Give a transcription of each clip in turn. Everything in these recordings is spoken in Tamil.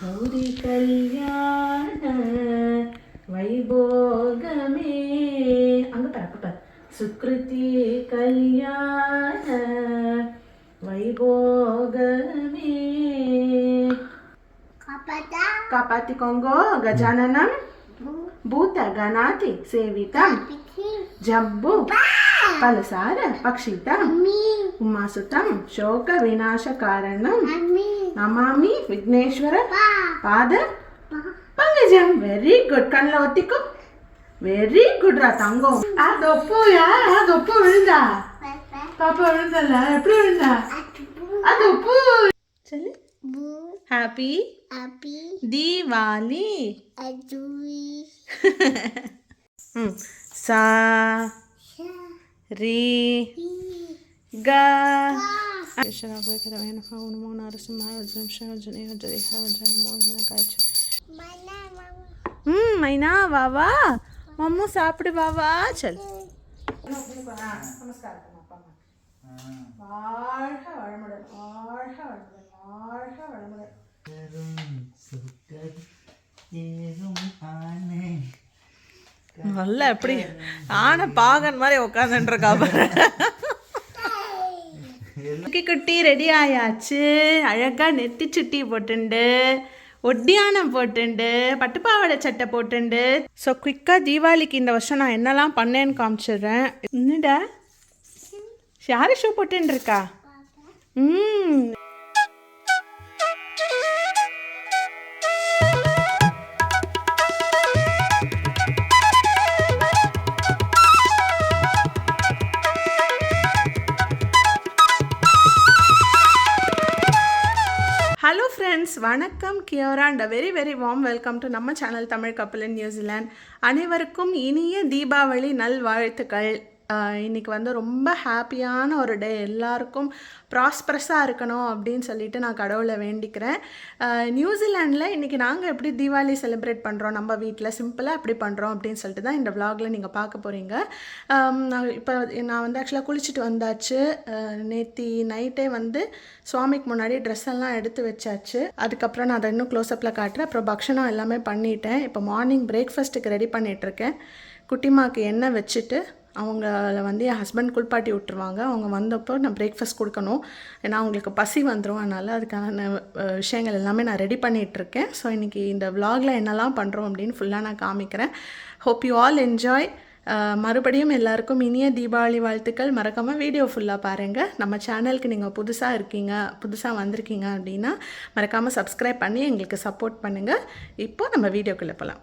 கௌரி கல்யாண வைபோகமே அங்க பாரு சுக்ருதி கல்யாண வைபோகமே காப்பாத்திக்கோங்கோ கஜானனம் பூத கணாதி சேவிதம் ஜம்பு பலசார பக்ஷிதம் உமாசுதம் சோக விநாச காரணம் நமாமி விக்னேஸ்வர பாத பங்கஜம். Very good. கண்ணில் ஒத்திக்கோ. வெரி குட் ரா தங்கம். அது ஒப்பு விழுந்தா பாப்பா விழுந்தல எப்படி விழுந்தா அது ஒப்பு சொல்லு. ஹாப்பி தீபாவளி. சா ரீ க மைனா வாவா மம்மு சாப்பிடு வாவா. சல் நமஸ்காரம். வாழ்க வளமுடன், வாழ்க வளமுடன், வாழ்க வளமுடன். நல்லா எப்படி ஆன பாகன் மாதிரி உட்காந்துருக்கா. குட்டி ரெடி ஆயாச்சு. அழகா நெத்தி சுட்டி போட்டுண்டு ஒட்டியானம் போட்டுண்டு பட்டுப்பாவாடை சட்டை போட்டுண்டு. ஸோ குயிக்காக தீபாவளிக்கு இந்த வருஷம் நான் என்னெல்லாம் பண்ணேன்னு காமிச்சிடுறேன். என்னடா யாரு ஷூ போட்டுன்னு இருக்கா? ஹலோ ஃப்ரெண்ட்ஸ், வணக்கம். Kia ora and very very warm welcome to நம்ம channel Tamil Kappal in New Zealand. அனைவருக்கும் இனிய தீபாவளி நல்வாழ்த்துக்கள். இன்றைக்கி வந்து ரொம்ப ஹாப்பியான ஒரு டே. எல்லாருக்கும் ப்ராஸ்பரஸாக இருக்கணும் அப்படின்னு சொல்லிட்டு நான் கடவுளை வேண்டிக்கிறேன். நியூசிலாண்டில் இன்றைக்கி நாங்கள் எப்படி தீபாவளி செலிப்ரேட் பண்ணுறோம், நம்ம வீட்டில் சிம்பிளாக எப்படி பண்ணுறோம் அப்படின்னு சொல்லிட்டு தான் இந்த விலாகில் நீங்கள் பார்க்க போகிறீங்க. நான் வந்து ஆக்சுவலாக குளிச்சுட்டு வந்தாச்சு. நேற்று நைட்டே வந்து சுவாமிக்கு முன்னாடி ட்ரெஸ் எல்லாம் எடுத்து வச்சாச்சு. அதுக்கப்புறம் நான் அதை இன்னும் க்ளோஸ்அப்பில் காட்டுறேன். அப்புறம் பக்ஷணம் எல்லாமே பண்ணிட்டேன். இப்போ மார்னிங் பிரேக்ஃபாஸ்ட்டுக்கு ரெடி பண்ணிகிட்ருக்கேன். குட்டிமாக்கு எண்ணெய் வச்சுட்டு அவங்கள வந்து என் ஹஸ்பண்ட் குளிப்பாட்டி விட்டுருவாங்க. அவங்க வந்தப்போ நான் பிரேக்ஃபாஸ்ட் கொடுக்கணும். ஏன்னா அவங்களுக்கு பசி வந்துடும். அதனால் அதுக்கான விஷயங்கள் எல்லாமே நான் ரெடி பண்ணிகிட்ருக்கேன். ஸோ இன்றைக்கி இந்த விலாகில் என்னெல்லாம் பண்ணுறோம் அப்படின்னு ஃபுல்லாக நான் காமிக்கிறேன். Hope you all enjoy. மறுபடியும் எல்லாருக்கும் இனிய தீபாவளி வாழ்த்துக்கள். மறக்காமல் வீடியோ ஃபுல்லாக பாருங்கள். நம்ம சேனலுக்கு நீங்கள் புதுசாக வந்திருக்கீங்க அப்படின்னா மறக்காமல் சப்ஸ்கிரைப் பண்ணி எங்களுக்கு சப்போர்ட் பண்ணுங்கள். இப்போ நம்ம வீடியோக்குள்ளே போகலாம்.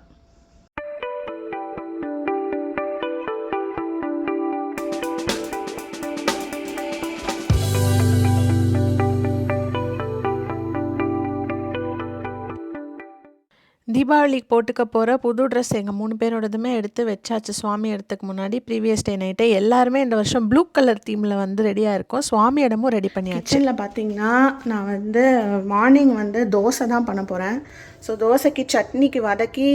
தீபாவளிக்கு போட்டுக்க போகிற புது ட்ரெஸ் எங்கள் 3 பேரோடதுமே எடுத்து வச்சாச்சு. சுவாமி இடத்துக்கு முன்னாடி ப்ரீவியஸ் டே நைட்டே எல்லாருமே இந்த வருஷம் ப்ளூ கலர் தீமில் வந்து ரெடியாக இருக்கும். சுவாமி இடமும் ரெடி பண்ணியாச்சு. கிச்சனில் பார்த்திங்கன்னா நான் வந்து மார்னிங் வந்து தோசை தான் பண்ண போகிறேன். ஸோ தோசைக்கு சட்னிக்கு வதக்கி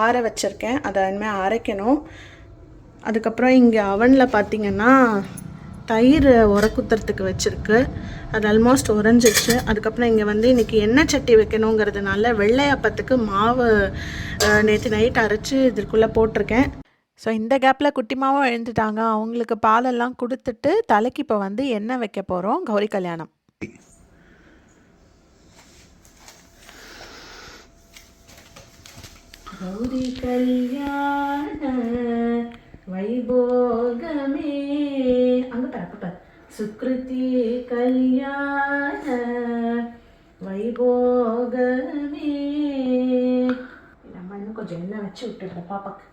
ஆற வச்சுருக்கேன். அதை இனிமேல் அரைக்கணும். அதுக்கப்புறம் இங்கே அவனில் பார்த்திங்கன்னா தயிர் உரக்குத்துறதுக்கு வச்சுருக்கு. அது ஆல்மோஸ்ட் உறைஞ்சிச்சு. அதுக்கப்புறம் இங்கே வந்து இன்றைக்கி எண்ணெய் சட்டி வைக்கணுங்கிறதுனால வெள்ளையப்பத்துக்கு மாவு நேற்று நைட் அரைச்சி இதுக்குள்ளே போட்டிருக்கேன். ஸோ இந்த கேப்பில் குட்டிமாவும் எழுந்துட்டாங்க. அவங்களுக்கு பாலெல்லாம் கொடுத்துட்டு தலைக்கு இப்போ வந்து எண்ணெய் வைக்க போகிறோம். கௌரி கல்யாணம். கௌரி கல்யாண வைபோகமே அங்க பாரு சுக்ருதி கல்யாண வைபோகமே. நம்ம இன்னும் கொஞ்சம் எண்ணெய் வச்சு விட்டுடுறோம் பாப்பாக்கு.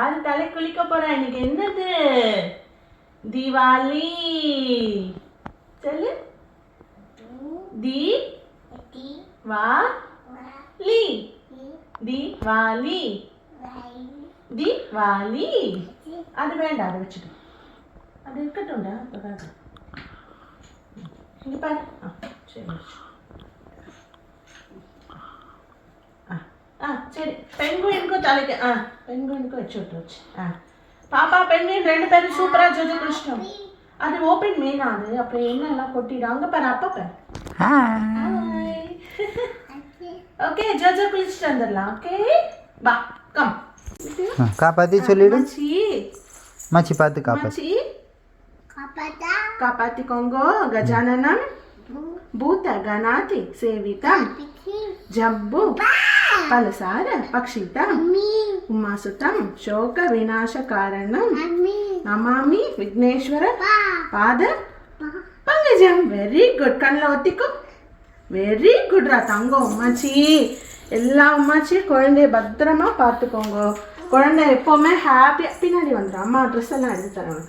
ஆறு தலை குளிக்க போறேன். இன்னைக்கு என்னது? தீபாவளி. சொல்லு. தீபாவளி. தீபாவளி. அது வேண்டாம், அதை வச்சுட்டு அது இருக்கட்டும்டா. இங்க பாரு. சரி சரி. பெண்குயினுக்கும் தலைக்கு பெண்குயினுக்கும் வச்சு விட்டுருச்சு. பாப்பா பெண்குயின் 2 பேரும் சூப்பராக ஜோதி குளிச்சிட்டோம். அது ஓப்பன் மெயின் ஆகுது, அப்புறம் என்னெல்லாம் கொட்டிடும். அங்கே பாரு, அப்பா பாரு. ஹாய். ஓகே, ஜோஜோ குளிச்சுட்டு வந்துடலாம். ஓகே வா, கம். காப்பாத்தி சொல்லிடு. மச்சி மச்சி பார்த்து காப்பாத்தி. காப்பாத்திக்கோங்க. கஜானனம் பூத கணாதி சேவிதம் ஜம்பு பலசார பக்ஷிதம் உமாசுதம் சோக விநாச காரணம் நமாமி விக்னேஸ்வர பாத பங்கஜம். Very good. கண்ணில் ஒத்திக்கும். வெரி குட்ரா தங்கம். உமாச்சி எல்லா உமாச்சியும் குழந்தைய பத்திரமா பார்த்துக்கோங்க. குழந்தை எப்போவுமே ஹாப்பியாக பின்னாடி வந்துடும். அம்மா ட்ரெஸ் எல்லாம் எடுத்து தரேன்.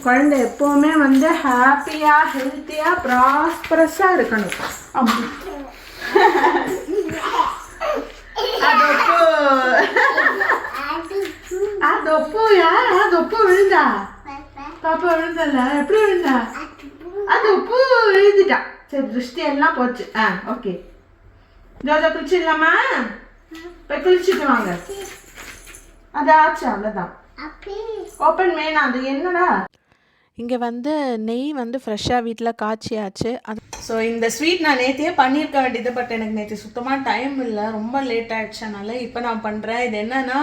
குழந்தை எப்போவுமே வந்து ஹாப்பியாக ஹெல்த்தியாக ப்ராஸ்பரஸாக இருக்கணும். அது ஒப்புயா, அது ஒப்பு விழுந்தா? பாப்பா விழுந்தல? எப்படி விழுந்தா? அது ஒப்பு விழுந்துட்டா. சரி, திருஷ்டி எல்லாம் போச்சு. ஓகே. ஜோஜோ குளிச்சிடலாமா? போய் குளிச்சுட்டு வாங்க. அது ஆச்சு, அவ்வளோதான். Open main. அது என்னடா? இங்கே வந்து நெய் வந்து ஃப்ரெஷ்ஷாக வீட்டில் காய்ச்சியாச்சு. ஸோ இந்த ஸ்வீட் நான் நேற்றையே பண்ணியிருக்க வேண்டியது, பட் எனக்கு நேற்று சுத்தமாக டைம் இல்லை, ரொம்ப லேட் ஆகிடுச்சனால இப்போ நான் பண்ணுறேன். இது என்னென்னா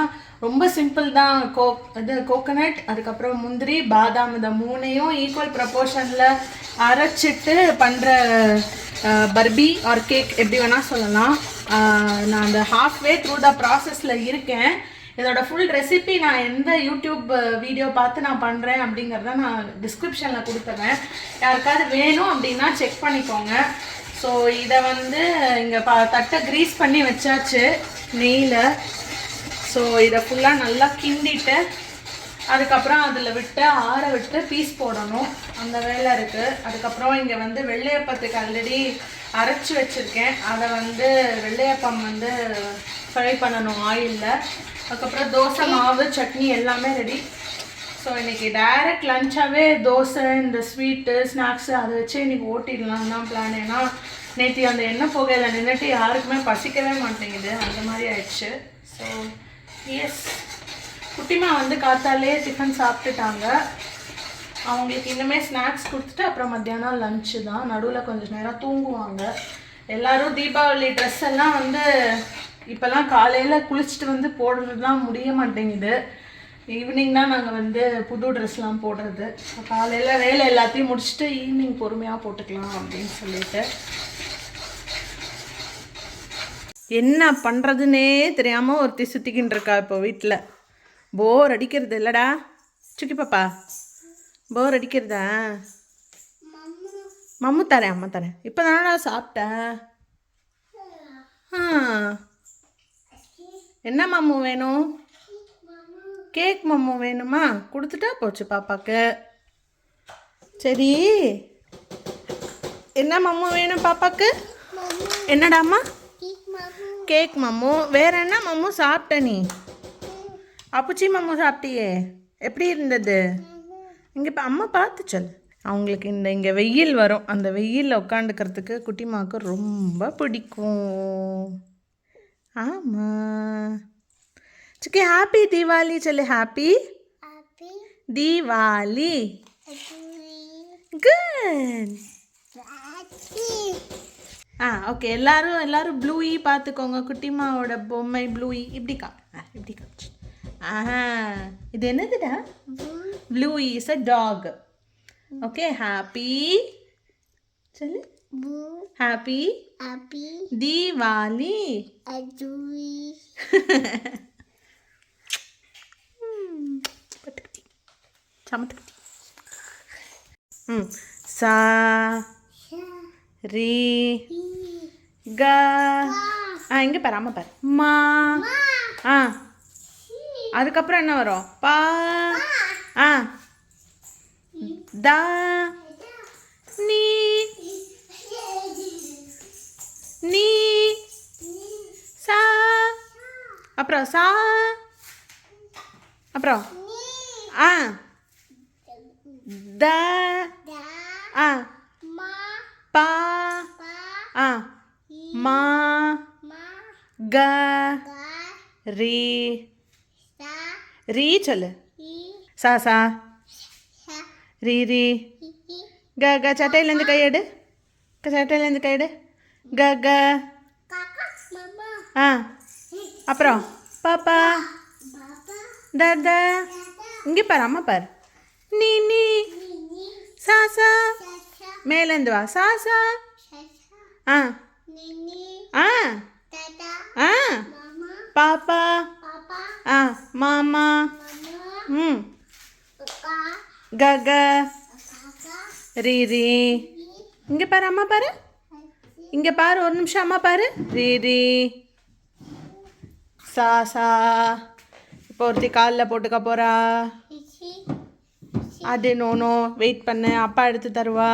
ரொம்ப சிம்பிள் தான். கோகனட், அதுக்கப்புறம் முந்திரி, பாதாம், இந்த மூணையும் ஈக்குவல் ப்ரப்போர்ஷனில் அரைச்சிட்டு பண்ணுற பர்பி ஆர் கேக், எப்படி வேணால் சொல்லலாம். நான் அந்த ஹாஃப்வே த்ரூ த ப்ராசஸில் இருக்கேன். இதோட ஃபுல் ரெசிபி நான் எந்த யூடியூப் வீடியோ பார்த்து நான் பண்ணுறேன் அப்படிங்கிறத நான் டிஸ்கிரிப்ஷனில் கொடுத்துட்றேன். யாருக்காவது வேணும் அப்படின்னா செக் பண்ணிக்கோங்க. ஸோ இதை வந்து இங்கே தட்டை க்ரீஸ் பண்ணி வச்சாச்சு நெய்யில். ஸோ இதை ஃபுல்லாக நல்லா கிண்டிட்டு அதுக்கப்புறம் அதில் விட்டு ஆற விட்டு பீஸ் போடணும். அந்த வேலை இருக்குது. அதுக்கப்புறம் இங்கே வந்து வெள்ளையப்பத்துக்கு ஆல்ரெடி அரைச்சி வச்சுருக்கேன். அதை வந்து வெள்ளையப்பம் வந்து ஃப்ரை பண்ணணும் ஆயிலில். அதுக்கப்புறம் தோசை மாவு, சட்னி எல்லாமே ரெடி. ஸோ இன்றைக்கி டைரக்ட் லஞ்சாகவே தோசை, இந்த ஸ்வீட்டு, ஸ்நாக்ஸு அதை வச்சு இன்றைக்கி ஓட்டிடலாம் தான் பிளான். ஏன்னா நேற்று அந்த எண்ணெய் புகையில் நின்றுட்டு யாருக்குமே பசிக்கவே மாட்டேங்குது, அந்த மாதிரி ஆயிடுச்சு. ஸோ எஸ், குட்டிமா வந்து காத்தாலே டிஃபன் சாப்பிட்டுட்டாங்க. அவங்களுக்கு இன்னுமே ஸ்நாக்ஸ் கொடுத்துட்டு அப்புறம் மத்தியானம் லஞ்சு தான். நடுவில் கொஞ்சம் நேரம் தூங்குவாங்க. எல்லோரும் தீபாவளி ட்ரெஸ் எல்லாம் வந்து இப்போல்லாம் காலையில் குளிச்சுட்டு வந்து போடுறது தான் முடிய மாட்டேங்குது. ஈவினிங் தான் நாங்கள் வந்து புது ட்ரெஸ்லாம் போடுறது. காலையில் வேலை எல்லாத்தையும் முடிச்சுட்டு ஈவினிங் பொறுமையாக போட்டுக்கலாம் அப்படின்னு சொல்லிட்டு. என்ன பண்ணுறதுன்னே தெரியாமல் ஒருத்தி சுற்றிக்கின்னு இருக்கா இப்போ வீட்டில். போர் அடிக்கிறது இல்லைடா சுக்கி பாப்பா? போர் அடிக்கிறதா? மம்மு தரேன், அம்மா தரேன். இப்போ தானடா சாப்பிட்டேன். என்ன மம்மு வேணும்? கேக் மம்மு வேணுமா? கொடுத்துட்டா போச்சு பாப்பாக்கு. சரி, என்ன மம்மு வேணும் பாப்பாக்கு? என்னடாம்மா? கேக் மம்மு. வேற என்ன மம்மு சாப்பிட்ட நீ? அப்புச்சி மம்மு சாப்பிட்டியே, எப்படி இருந்தது? இங்கே இப்போ அம்மா பார்த்து சொல். அவங்களுக்கு இங்கே வெயில் வரும், அந்த வெயிலில் உட்காந்துக்கிறதுக்கு குட்டிமாவுக்கு ரொம்ப பிடிக்கும். ஆமாம் சுக்கி. ஹாப்பி தீபாவளி சொல்லு. ஹாப்பி தீபாவளி. குட். ஓகே. எல்லாரும் ப்ளூயி பார்த்துக்கோங்க. குட்டிமாவோட பொம்மை ப்ளூயி. இப்படிக்கா, இப்படி காமிச்சு. இது என்னதுடா? Bluey is a dog. Okay. Happy சொல்லு. ஹாப்பி தீபாவளி. சமத்துக்குட்டி. சா ரீ க. இங்கே பாரு, அம்மா பாரு. மா. அதுக்கப்புறம் என்ன வரும்? பா. தா. நீ. நீ. சா. அப்புறம் சா. அப்புறம் த. பா. மா. க. ரீ. ரீ சொல்லு. சா. சா. ரீரி க க சட்டையிலேருந்து கையெடு சட்டையிலேருந்து கையெடு க க ஆ அப்புறம் பாப்பா த இங்கே பாரு அம்மா பாரு நீ நீ சாசா மேலேருந்து வா சாசா ஆ ஆ ஆ பாப்பா ஆ மாமா ம் கக ரீரி இங்கே பாரு அம்மா பாரு இங்கே பாரு ஒரு நிமிஷம் அம்மா பாரு ரீரி சாசா இப்போ ஒருத்தி காலில் போட்டுக்க போகிறா அது நோனோ வெயிட் பண்ணு அப்பா எடுத்து தருவா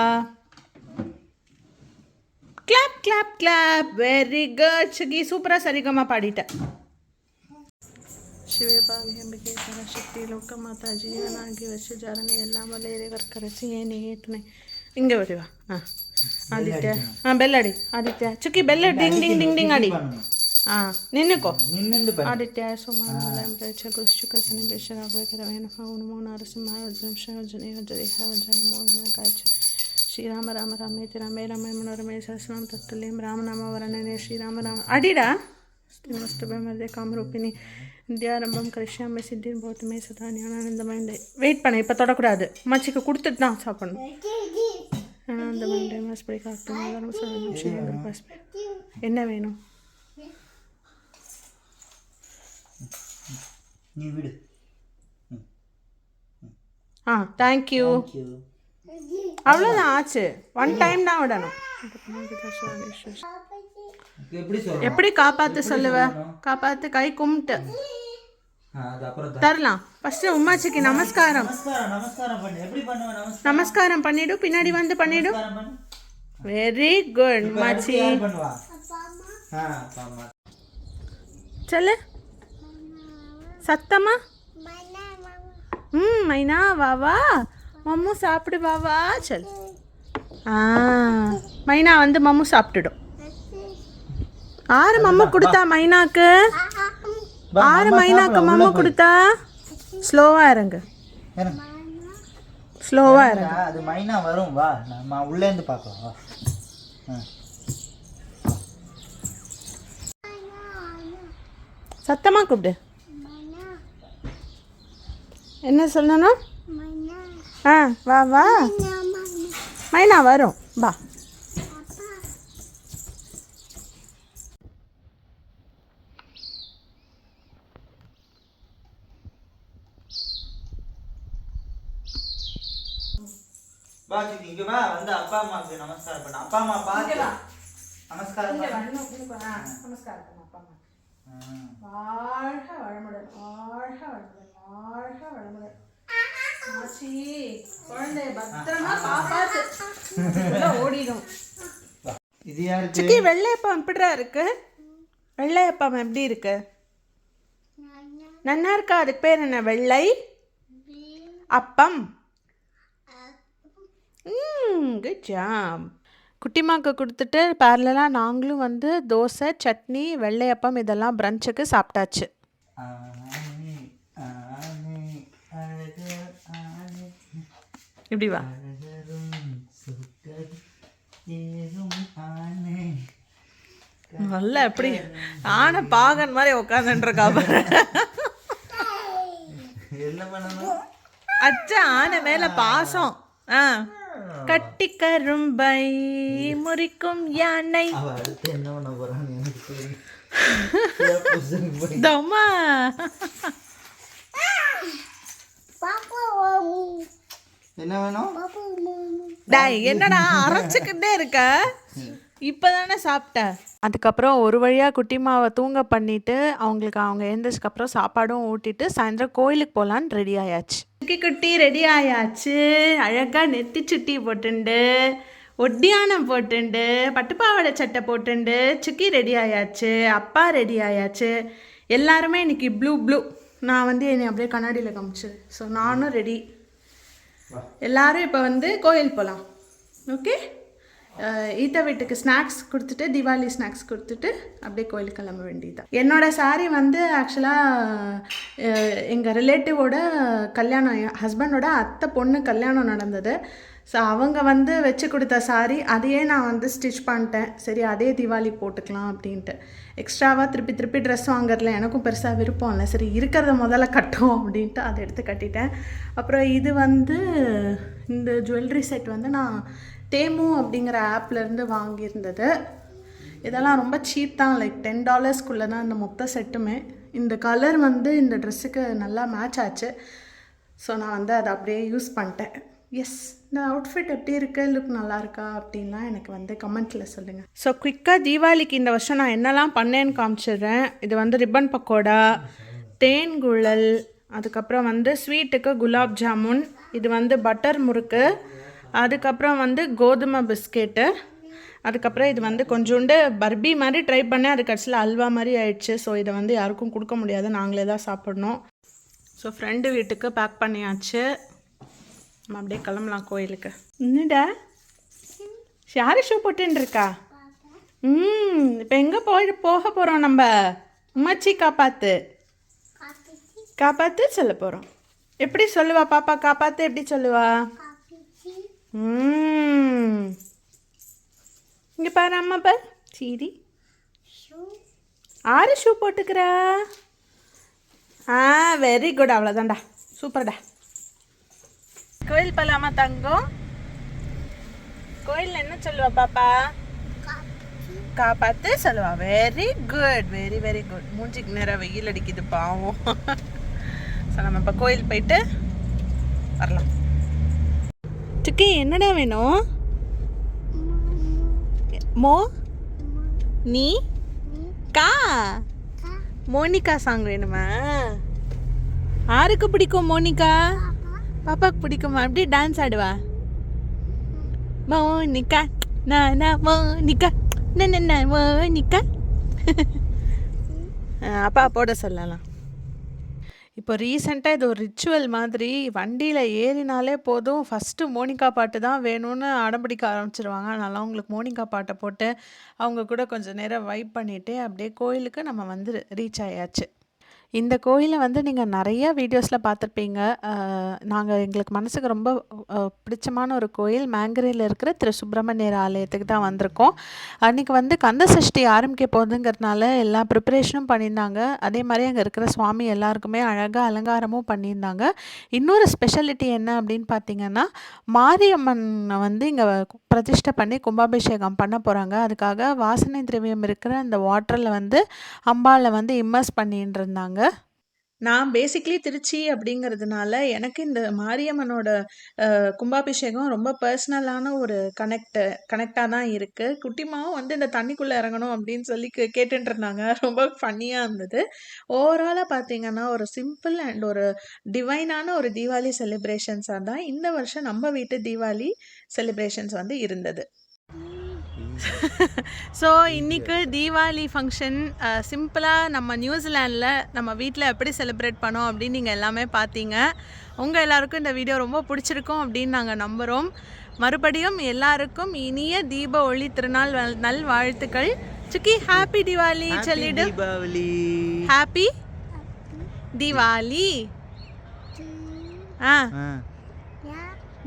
clap clap clap very good Suki சூப்பராக சரிகமாக பாடிட்டேன் ಶಿವೆ ಭಾಗ್ಯಂಬಿಕೆ ಪರಾಶಕ್ತಿ ಲೋಕಮಾತಾ ಜೀವನಾಗಿ ವಶ ಜಾರಣೆ ಎಲ್ಲ ಮಲೇರೆ ಕರ್ಕರಸಿ ಏನೇ ಏತನೆ ಹಿಂಗೆ ಬರೀವಾ ಹಾಂ ಆದಿತ್ಯ ಹಾಂ ಬೆಲ್ಲಡಿ ಆದಿತ್ಯ ಚುಕ್ಕಿ ಬೆಲ್ಲ ಡಿಂಗ್ ಡಿಂಗ್ ಡಿಂಗ್ ಡಿಂಗ್ ಅಡಿ ಹಾಂ ನಿನ್ನಕೋ ಆದಿತ್ಯ ಸೋಮಾನ ಗುರುಶುಕ ಸನಿ ಬೇಷರಾಗಬೇಕಿರವೇನ ಫೌನು ಮೌನ ನರಸಿಂಹ ಯೋಜನೆ ಯೋಜನೆ ಯೋಜನೆ ಮೋಜನ ಕಾಯ್ಚ ಶ್ರೀರಾಮ ರಾಮ ರಾಮೇತಿ ರಾಮೇ ರಾಮೇ ಮನೋರಮೇ ಸಹಸ್ರನಾಮ ತತ್ತುಲ್ಯಂ ರಾಮನಾಮ ವರಣನೆ ಶ್ರೀರಾಮ ರಾಮ ಅಡಿಡಾ ಮಸ್ತು ಬೆಮದೆ ಕಾಮರೂಪಿಣಿ வித்யாரம்பம் கரிஷ்யாமே சித்தின் போத்துமே சதா ஞானானந்தமயண்டே வெயிட் பண்ண இப்போ தொடக்கூடாது மச்சிக்கு கொடுத்துட்டு தான் சாப்பிடணும் ஆனந்தமயண்டே மாஸ்படி காட்டும் என்ன வேணும் ஆ தேங்க்யூ அவ்வளோதான் ஆச்சு ஒன் டைம் தான் விடணும் எப்படி காப்பாத்து சொல்லுவ காப்பாத்து கை கும்பிட்டு தரலாம் ஃபர்ஸ்ட் உம்மாச்சிக்கு நமஸ்காரம் நமஸ்காரம் பண்ணிடு பின்னாடி வந்து பண்ணிடு வெரி குட் உம்மாச்சி சொல்லு சத்தமா மைனா வா வா மம்மு சாப்பிடு வா வா சொல் மைனா வந்து மம்மு சாப்பிட்டுடும் ஆறு மம்மு கொடுத்தா மைனாக்கு ஆறு மைனாக்கு மம்மு கொடுத்தா ஸ்லோவா இறங்கு ஸ்லோவா இறங்கு அது மைனா வரும் வா நம்ம உள்ளே இருந்து பார்க்கலாம் வா சத்தமா கூப்பிடு என்ன சொல்லணும் வா வா மைனா வரும் வா பாஜி இங்க வா வந்து அப்பா அம்மாக்கு நமஸ்காரம் பண்ணு அப்பா அம்மா பாத்து நமஸ்காரம் பண்ணு நமஸ்காரம் பண்ணு அப்பா அம்மா வாழ்க வளமுடன் வாழ்க வளமுடன் வாழ்க வளமுடன் ஆச்சி குழந்தைய பத்திரமா காப்பாத்து ஓடிடும் இது யாரு சிக்கி வெள்ளையப்பம் எப்படிடா இருக்கு வெள்ளையப்பம் எப்படி இருக்கு நன்னா இருக்கா அதுக்கு பேர் என்ன வெள்ளை அப்பம் குட் ஜாப் குட்டிமாக்கு கொடுத்துட்டு பேரலாக நாங்களும் வந்து தோசை சட்னி வெள்ளையப்பம் இதெல்லாம் பிரஞ்சுக்கு சாப்பிட்டாச்சு இப்படி வா நல்லா எப்படி ஆனை பாகன் மாதிரி உட்காந்துருக்கா என்ன பண்ணணும் அச்சா ஆனை மேல பாசம் கட்டி கரும்பை முறிக்கும் யானை அடுத்து என்ன பண்ண போறான்னு எனக்கு தெரியும் தம்மா என்ன வேணும் டாய் என்னடா அரைச்சிக்கிட்டே இருக்க இப்போதானே சாப்பிட்ட அதுக்கப்புறம் ஒரு வழியாக குட்டிமாவை தூங்க பண்ணிவிட்டு அவங்களுக்கு அவங்க எழுந்ததுக்கப்புறம் சாப்பாடும் ஊட்டிட்டு சாயந்தரம் கோயிலுக்கு போகலான்னு ரெடி ஆயாச்சு குட்டி ரெடி ஆயாச்சு அழகாக நெத்தி சுட்டி போட்டுண்டு ஒட்டியானம் போட்டுண்டு பட்டுப்பாவாடை சட்டை போட்டுண்டு சுக்கி ரெடி ஆயாச்சு அப்பா ரெடி ஆயாச்சு எல்லாருமே இன்னைக்கு ப்ளூ நான் வந்து என்னை அப்படியே கண்ணாடியில் காமிச்சிரு ஸோ நானும் ரெடி எல்லாரும் இப்போ வந்து கோயில் போகலாம் ஓகே ஈத்த வீட்டுக்கு ஸ்நாக்ஸ் கொடுத்துட்டு தீபாவளி ஸ்நாக்ஸ் கொடுத்துட்டு அப்படியே கோயிலுக்கு கிளம்ப வேண்டியதுதான். என்னோடய சாரீ வந்து ஆக்சுவலாக எங்கள் ரிலேட்டிவோட கல்யாணம், என் ஹஸ்பண்டோட அத்தை பொண்ணு கல்யாணம் நடந்தது. ஸோ அவங்க வந்து வச்சு கொடுத்த சாரீ அதையே நான் வந்து ஸ்டிச் பண்ணிட்டேன். சரி அதே தீபாவளி போட்டுக்கலாம் அப்படின்ட்டு. எக்ஸ்ட்ராவாக திருப்பி ட்ரெஸ் வாங்குறதுல எனக்கும் பெருசாக விருப்பம் இல்லை. சரி இருக்கிறத முதல்ல கட்டும் அப்படின்ட்டு அதை எடுத்து கட்டிட்டேன். அப்புறம் இது வந்து இந்த ஜுவல்லரி செட் வந்து நான் தேமு அப்படிங்கிற ஆப்லேருந்து வாங்கியிருந்தது. இதெல்லாம் ரொம்ப சீப் தான், லைக் $10 தான் இந்த மொத்த செட்டுமே. இந்த கலர் வந்து இந்த ட்ரெஸ்ஸுக்கு நல்லா மேட்ச் ஆச்சு. ஸோ நான் வந்து அதை அப்படியே யூஸ் பண்ணிட்டேன். எஸ், இந்த அவுட்ஃபிட் எப்படி இருக்குது, லுக் நல்லா இருக்கா அப்படின்லாம் எனக்கு வந்து கமெண்ட்டில் சொல்லுங்கள். ஸோ குயிக்காக தீபாவளிக்கு இந்த வருஷம் நான் என்னெல்லாம் பண்ணேன்னு காமிச்சிடுறேன். இது வந்து ரிப்பன் பக்கோடா, தேன் குழல், அதுக்கப்புறம் வந்து ஸ்வீட்டுக்கு குலாப் ஜாமுன், இது வந்து பட்டர் முறுக்கு, அதுக்கப்புறம் வந்து கோதுமை பிஸ்கெட்டு, அதுக்கப்புறம் இது வந்து கொஞ்சோண்டு பர்பி மாதிரி ட்ரை பண்ணேன். அது கடைசியில் அல்வா மாதிரி ஆயிடுச்சு. ஸோ இதை வந்து யாருக்கும் கொடுக்க முடியாது, நாங்களே தான் சாப்பிடணும். ஸோ ஃப்ரெண்டு வீட்டுக்கு பேக் பண்ணியாச்சு. நம்ம அப்படியே கிளம்பலாம் கோயிலுக்கு. என்னடா யாரு ஷூ போட்டுன்னு இருக்கா? இப்போ எங்கே போக போகிறோம் நம்ம? உமாச்சி காப்பாத்து சொல்ல போகிறோம். எப்படி சொல்லுவா பாப்பா? காப்பாத்து எப்படி சொல்லுவா? இங்கே பாரு அம்மா பாரு. சரி, ஆறு ஷூ போட்டுக்கிறா. வெரி குட், அவ்வளோதான்டா, சூப்பர்டா. கோயில் போலாமா தங்கம்? கோயில் என்ன சொல்லுவா பாப்பா? காப்பாத்து சொல்லுவா. Very good, very very good. மூஞ்சிக்கு நேரம் வெயில் அடிக்குது பாவம். ஸோ நம்ம இப்போ கோயில் போயிட்டு வரலாம். சுக்கி என்னடா வேணும்? நீ கா மோனிகா சாங் வேணுமா? யாருக்கு பிடிக்கும் மோனிகா? பாப்பாக்கு பிடிக்குமா? அப்படியே டான்ஸ் ஆடுவா. மோனிகா நானா மோனிகா நா மோனிகா. அப்பா போட சொல்லலாம். இப்போ ரீசெண்டாக இது ஒரு ரிச்சுவல் மாதிரி. வண்டியில் ஏறினாலே போதும் ஃபஸ்ட்டு மோனிகா பாட்டு தான் வேணும்னு அடம்பிடிக்க ஆரம்பிச்சிருவாங்க. அதனால அவங்களுக்கு மோனிகா பாட்டை போட்டு அவங்க கூட கொஞ்சம் நேரம் வைப் பண்ணிவிட்டு அப்படியே கோயிலுக்கு நம்ம வந்து ரீச் ஆயாச்சு. இந்த கோயிலை வந்து நீங்கள் நிறைய வீடியோஸில் பார்த்துருப்பீங்க. எங்களுக்கு மனசுக்கு ரொம்ப பிடிச்சமான ஒரு கோயில். மேங்கரையில் இருக்கிற திரு சுப்பிரமணியர் ஆலயத்துக்கு தான் வந்திருக்கோம். அன்றைக்கி வந்து கந்த சஷ்டி ஆரம்பிக்க போகுதுங்கிறதுனால எல்லா ப்ரிப்பரேஷனும் பண்ணியிருந்தாங்க. அதே மாதிரி அங்கே இருக்கிற சுவாமி எல்லாருக்குமே அழகாக அலங்காரமும் பண்ணியிருந்தாங்க. இன்னொரு ஸ்பெஷாலிட்டி என்ன அப்படின்னு பார்த்தீங்கன்னா, மாரியம்மனை வந்து இங்கே பிரதிஷ்டை பண்ணி கும்பாபிஷேகம் பண்ண போகிறாங்க. அதுக்காக வாசனை திரவியம் இருக்கிற அந்த வாட்டரில் வந்து அம்பாளை வந்து இம்மர்ஸ் பண்ணிட்டு இருந்தாங்க. நான் பேசிக்லி திருச்சி அப்படிங்கிறதுனால எனக்கு இந்த மாரியம்மனோட கும்பாபிஷேகம் ரொம்ப பர்சனலான ஒரு கனெக்டாக தான் இருக்குது. குட்டிமாவும் வந்து இந்த தண்ணிக்குள்ளே இறங்கணும் அப்படின்னு சொல்லி கேட்டுட்டு இருந்தாங்க. ரொம்ப ஃபன்னியாக இருந்தது. ஓவராலாக பார்த்தீங்கன்னா ஒரு சிம்பிள் அண்ட் ஒரு டிவைனான ஒரு தீபாவளி செலிப்ரேஷன்ஸாக தான் இந்த வருஷம் நம்ம வீட்டு தீபாவளி செலிப்ரேஷன்ஸ் வந்து இருந்தது. ஸோ இன்றைக்கு தீபாவளி ஃபங்க்ஷன் சிம்பிளாக நம்ம நியூசிலாண்டில் நம்ம வீட்டில் எப்படி செலிப்ரேட் பண்ணோம் அப்படின்னு நீங்கள் எல்லாமே பார்த்தீங்க. உங்கள் எல்லாருக்கும் இந்த வீடியோ ரொம்ப பிடிச்சிருக்கும் அப்படின்னு நாங்கள் நம்புகிறோம். மறுபடியும் எல்லாருக்கும் இனிய தீப ஒளி திருநாள் நல் வாழ்த்துக்கள். சுக்கி ஹாப்பி தீபாவளி சொல்லிடு. ஹாப்பி தீபாவளி.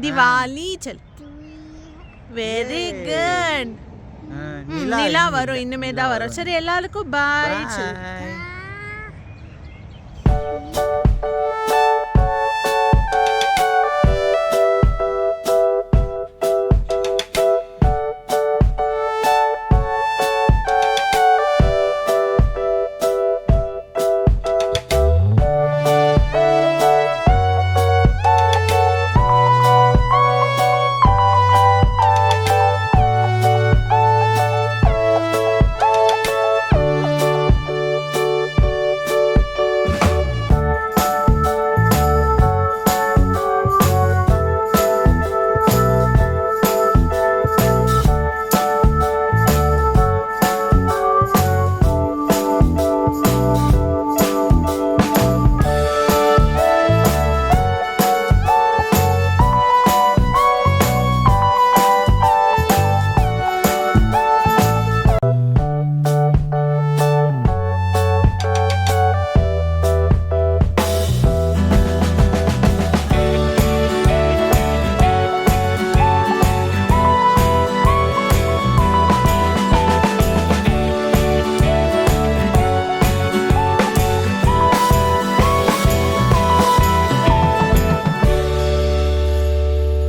தீபாவளி சொல். Very good. நிலா வரும், இனிமே தான் வரும். சரி எல்லாருக்கும் பாய்.